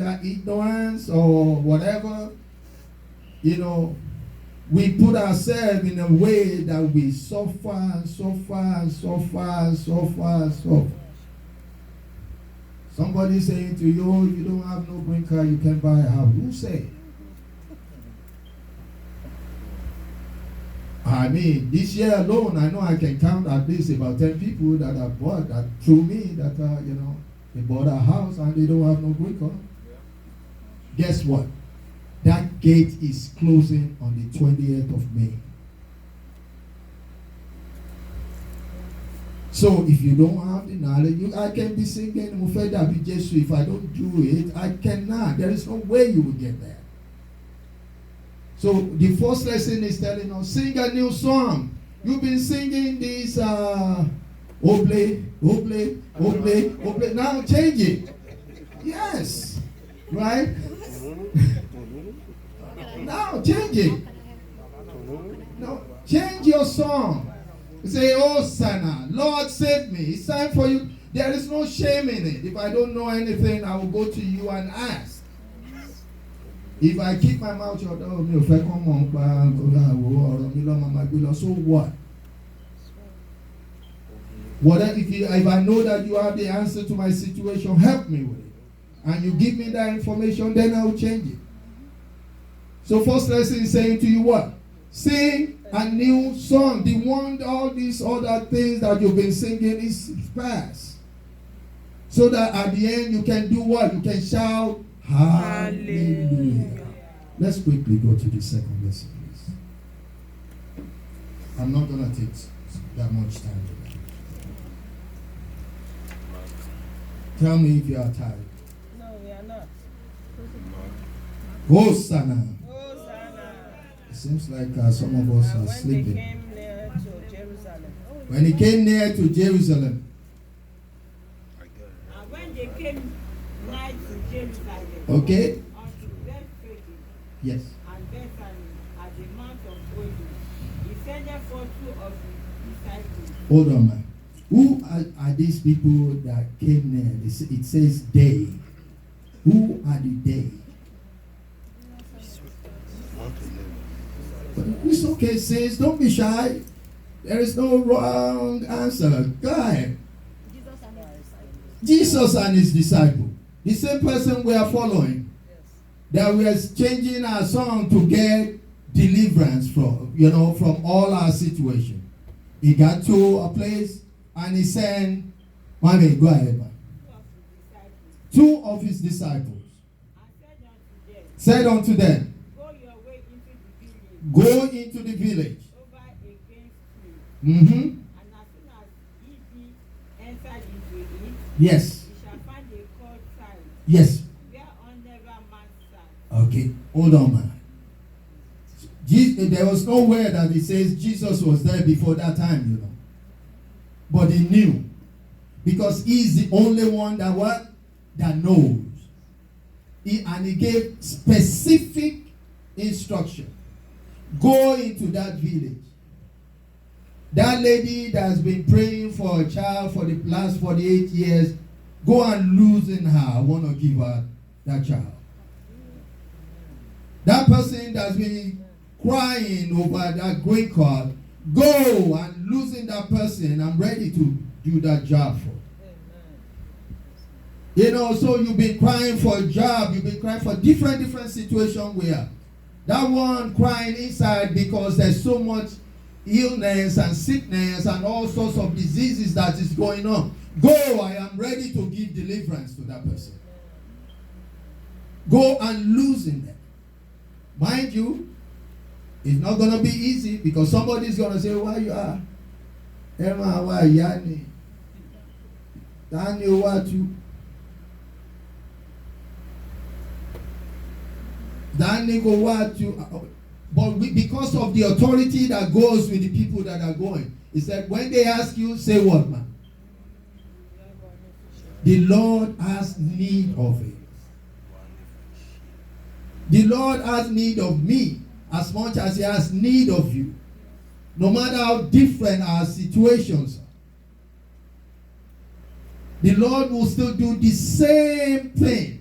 either ignorance or whatever, we put ourselves in a way that we suffer and suffer and suffer and suffer and suffer. Somebody saying to you, oh, you don't have no green card, you can't buy a house. Who say? I mean, this year alone, I know I can count at least about 10 people that have bought that through me that, they bought a house and they don't have no green card. Yeah. Guess what? That gate is closing on the 20th of May. So if you don't have the knowledge, I can be singing Mufeda Bijesu. If I don't do it, I cannot. There is no way you will get there. So the first lesson is telling us, sing a new song. You've been singing this Oble. Now change it. Yes. Right? Now change it. No, change your song. Say, Hosanna, Lord save me. It's time for you. There is no shame in it. If I don't know anything, I will go to you and ask. If I keep my mouth shut, so what? If I know that you have the answer to my situation, help me with it. And you give me that information, then I will change it. So first lesson is saying to you what? Sing a new song. The one, all these other things that you've been singing is past. So that at the end you can do what? You can shout, hallelujah. Let's quickly go to the second lesson, please. I'm not going to take that much time today. Tell me if you are tired. No, we are not. Hosanna. Hosanna. It seems like some of us are sleeping. When they came near to Jerusalem. When he came near to Jerusalem. And when they came nigh to Jerusalem. Okay. Unto Bethphage. Yes. And Bethany at the Mount of Olives. He sent for two of his disciples. Hold on, man. Who are these people that came near? It says they. Who are the they? It's okay, sis. Don't be shy. There is no wrong answer. Go ahead. Jesus and his disciple. The same person we are following. That we are changing our song to get deliverance from all our situation. He got to a place and he said, Mommy, go ahead, man. Two of his disciples said unto them, Go your way into the village. Go into the village. Over against you. Mm-hmm. And as soon as ye be entered into it, Yes. ye shall find a cold side, Yes. whereon never man sat. Okay. Hold on, man. There was nowhere that it says Jesus was there before that time, But he knew. Because he's the only one that knows. And he gave specific instruction. Go into that village. That lady that has been praying for a child for the last 48 years, go and loosen her. I want to give her that child. That person that's been crying over that green card, go and loosen that person. I'm ready to do that job for. So you've been crying for a job, you've been crying for different situations where that one crying inside because there's so much illness and sickness and all sorts of diseases that is going on. Go, I am ready to give deliverance to that person. Go and loosen them. Mind you, it's not going to be easy because somebody's going to say, why you are? Emma, why yani? Daniel, what you? Daniel, what you? But because of the authority that goes with the people that are going, he said, when they ask you, say what, man? The Lord has need of it. The Lord has need of me as much as he has need of you. No matter how different our situations are. The Lord will still do the same thing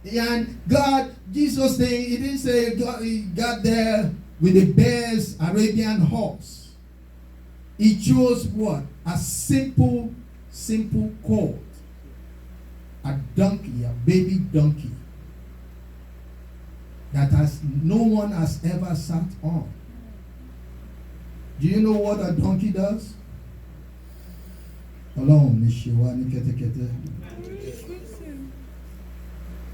And God, Jesus saying, he didn't say God, he got there with the best Arabian horse. He chose what? A simple colt. A donkey, a baby donkey. That no one has ever sat on. Do you know what a donkey does?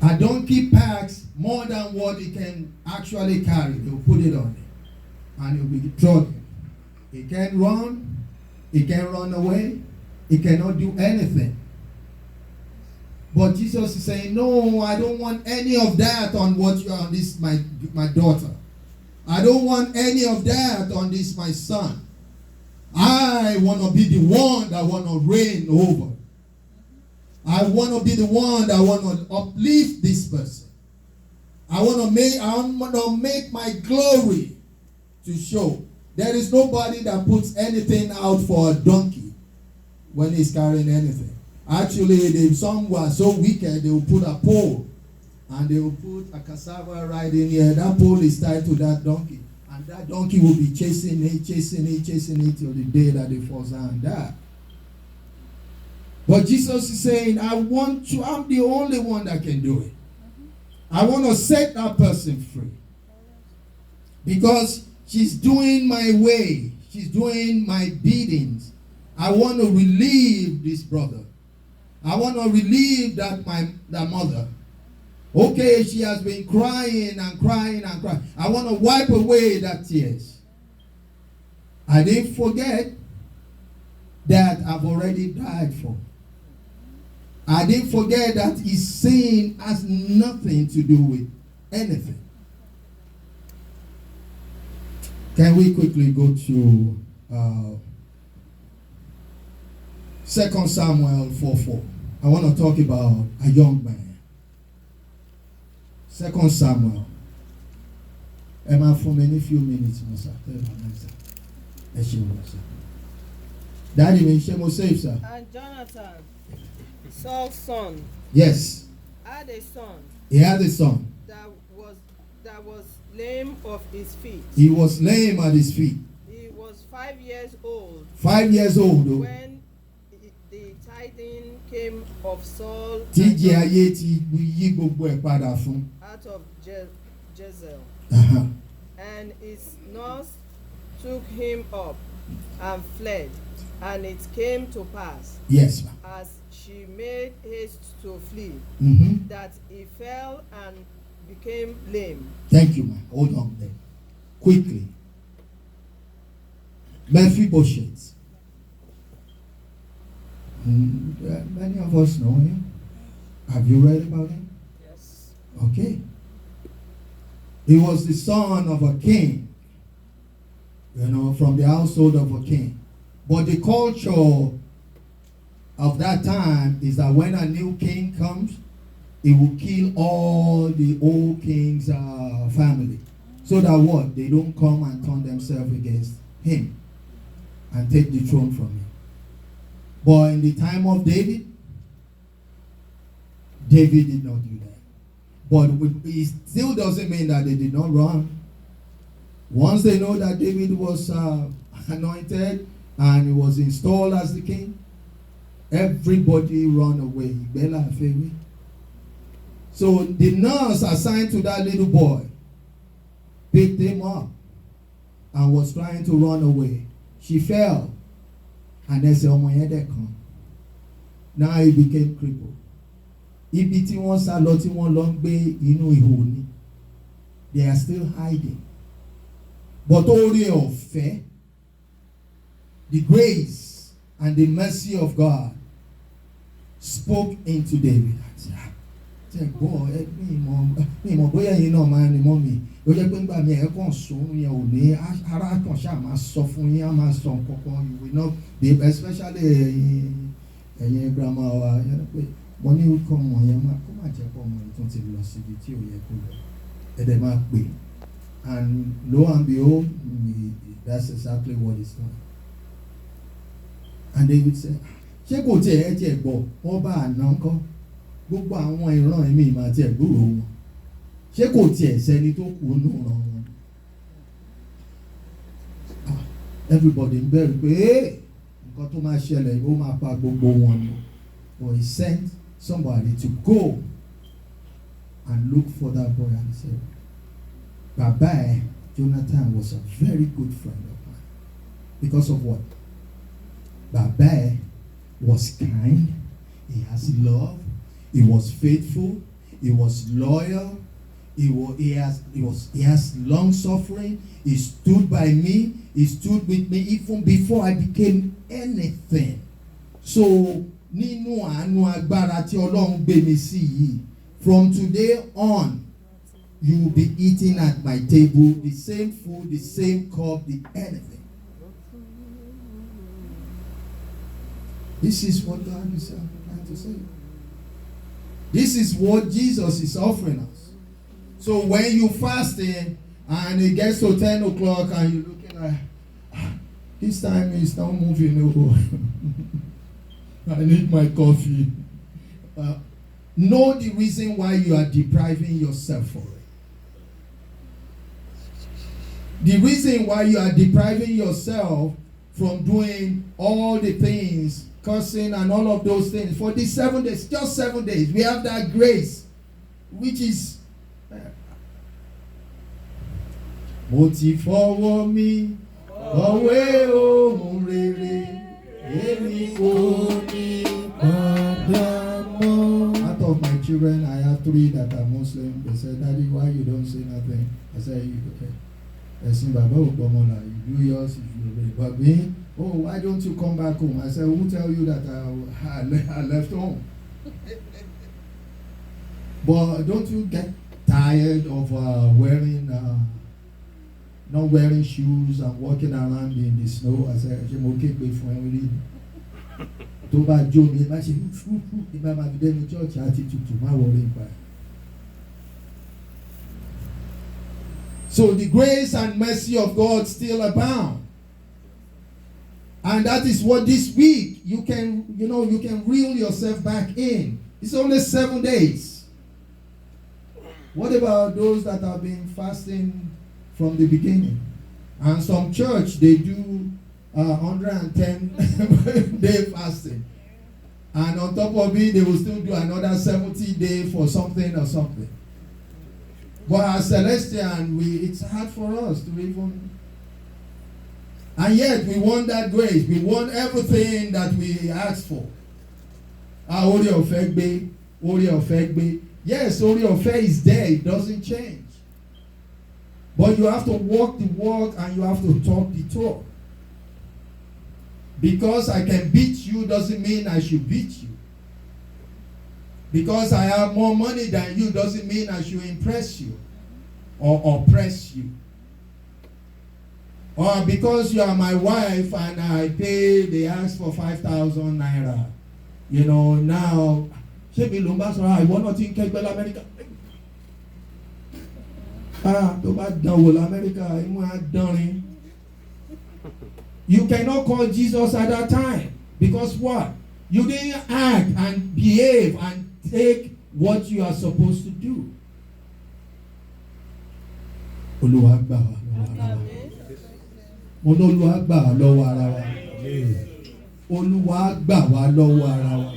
A donkey packs more than what it can actually carry. They'll put it on it and it'll be trotting. It can't run. It can't run away. It cannot do anything. But Jesus is saying, no, I don't want any of that on what you are on this, my daughter. I don't want any of that on this, my son. I want to be the one that want to reign over. I want to be the one that want to uplift this person. I want to make my glory to show. There is nobody that puts anything out for a donkey when he's carrying anything. Actually, some were so wicked, they will put a pole and they will put a cassava right in here. That pole is tied to that donkey. And that donkey will be chasing it till the day that they fall down and die. But Jesus is saying, I'm the only one that can do it. I want to set that person free. Because she's doing my way. She's doing my biddings. I want to relieve this brother. I want to relieve that mother. Okay, she has been crying and crying and crying. I want to wipe away that tears. I didn't forget that I've already died for. I didn't forget that his sin has nothing to do with anything. Can we quickly go to 2 Samuel 4:4? I want to talk about a young man. 2 Samuel. Emma, for many few minutes, sir. Daddy, may you save, sir. And Jonathan, Saul's son, Yes, had a son he had a son. that was lame of his feet. He was lame at his feet. He was 5 years old 5 years old, though. when the tidings came of Saul TJ ayé ti yí gbogbo ẹ̀ padà fún. out of Jezreel. Uh-huh. And his nurse took him up and fled. And it came to pass, Yes, ma'am. as she made haste to flee, Mm-hmm. that he fell and became lame. Thank you, ma'am. Hold on there. Quickly. Mephibosheth. Many of us know him. Have you read about him? Yes. Okay. He was the son of a king. From the household of a king. But the culture of that time is that when a new king comes, he will kill all the old king's family. So that what? They don't come and turn themselves against him and take the throne from him. But in the time of David, David did not do that. But it still doesn't mean that they did not run. Once they know that David was anointed and he was installed as the king, everybody run away. So the nurse assigned to that little boy picked him up and was trying to run away. She fell. And they said, now he became crippled. Ibi tí wọ́n sá lọ tí wọ́n lọ ń gbé inú ihò ni. They are still hiding. But oore ọ̀fẹ́, the grace and the mercy of God spoke into David. Mi mọ̀ bóyá yín náà máa ní mọ́ mi. Ó jẹ́ pé nígbà mi ẹ̀ kàn sùn yẹn ò ní ara kan ṣáà máa sọ fún yín, á máa sọ nǹkankan. You will not be, especially ẹ̀yin grandma wa yẹn pé mo ní kọ́ ọmọ yẹn kó má jẹ́ kó ọmọ yẹn tún ti lọ síbi tí ò yẹ kó lọ. Ẹ̀dẹ̀ máa pè. And lo and behold, that's exactly what he's done. And David said, ṣé kò tiẹ̀ ẹ tiẹ̀ gbọ́ wọ́n bá àná ńkọ́? gbogbo àwọn ìran ẹ̀mí ìmọ̀ àti ẹ̀gbúrò wọn ṣé kò tiẹ̀ sẹ́ni tó kù nù ràn wọn. Everybody ń bẹ̀rù pé nǹkan tó máa ṣẹlẹ̀ ó máa pa gbogbo wọn ni. But he sent somebody to go and look for that boy, and he said, Baba Jonathan was a very good friend of mine. Because of what? Baba was kind, he has love, he was faithful, he was loyal, he has long suffering, he stood by me, he stood with me even before I became anything. So nínú àánú agbára tí Ọlọ́run gbé mi sí yìí, from today on you will be eating at my table the same food, the same cup, the anything. This is what God is trying to say. This is what Jesus is offering us. So when you fasting and it gets to 10 o'clock and you're looking at this time is not moving over. I need my coffee. Know the reason why you are depriving yourself for it. The reason why you are depriving yourself from doing all the things, cursing and all of those things for these 7 days, just 7 days. We have that grace, which is mo ti fọwọ́ mi ọ̀wé ohun rere èmi kò ní padà mọ́. Out of my children, I have 3 that are Muslim. They said, Daddy, why you don't say nothing? I said, okay. Ẹ̀sìn bàbá ò gbọ́mọ là, you do yours if you obey. But me, oh, why don't you come back home? I said, who tell you that I left home? But don't you get tired of not wearing shoes and walking around in the snow? I said, ṣé mo képe fún ẹ rí? Tó bá jó mi, má ṣe fúfú ní bá máa fi dé ní church àti tutù, má wọlé nípa ẹ̀. So the grace and mercy of God still abound. And that is what this week you can reel yourself back in. It's only 7 days. What about those that have been fasting from the beginning? And some church, they do 110 day fasting. And on top of it, they will still do another 70 day for something or something. But as Celestian, it's hard for us to even. And yet we want that grace. We want everything that we ask for. Orí ọ̀fẹ́ gbé, orí ọ̀fẹ́ gbé. Yes, orí ọ̀fẹ́ is there. It doesn't change. But you have to walk the walk and you have to talk the talk. Because I can beat you doesn't mean I should beat you. Because I have more money than you doesn't mean I should impress you or oppress you. Or because you are my wife and they ask for 5,000 naira. You know, now, ṣé mi ló ń bá sọ̀rọ̀ àìwọ́ náà ti ń kẹ́gbẹ́ l'Amẹ́ríkà? Tó bá dánwò l'Amẹ́ríkà, imú á dánrin. You cannot call Jesus at that time. Because what? You didn't act and behave and take what you are supposed to do. Olúwa gbà wá lọ́wọ́ ara wa. Mo ní Olúwa gbà wá lọ́wọ́ ara wa. Olúwa gbà wá lọ́wọ́ ara wa.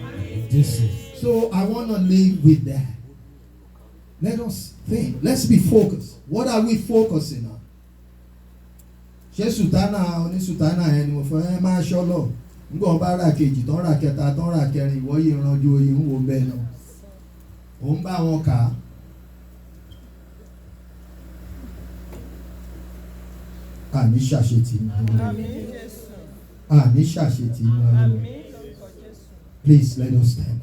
So I want to live with that. Let us think. Let's be focused. What are we focusing on? Ṣé sùtánà onísùtánà yẹn ni mo fẹ́ máa ṣọ́ lọ? Ngbọ̀n bá rà kejì tán rà kẹta tán rà kẹrin ìwọ yìí ranjú oyin ń wo bẹ́ẹ̀ náà. Ó ń bá wọn kà á. Àní ṣàṣetì ní ọlọ́run. Àní ṣàṣetì ní ọlọ́run. Please let us stand.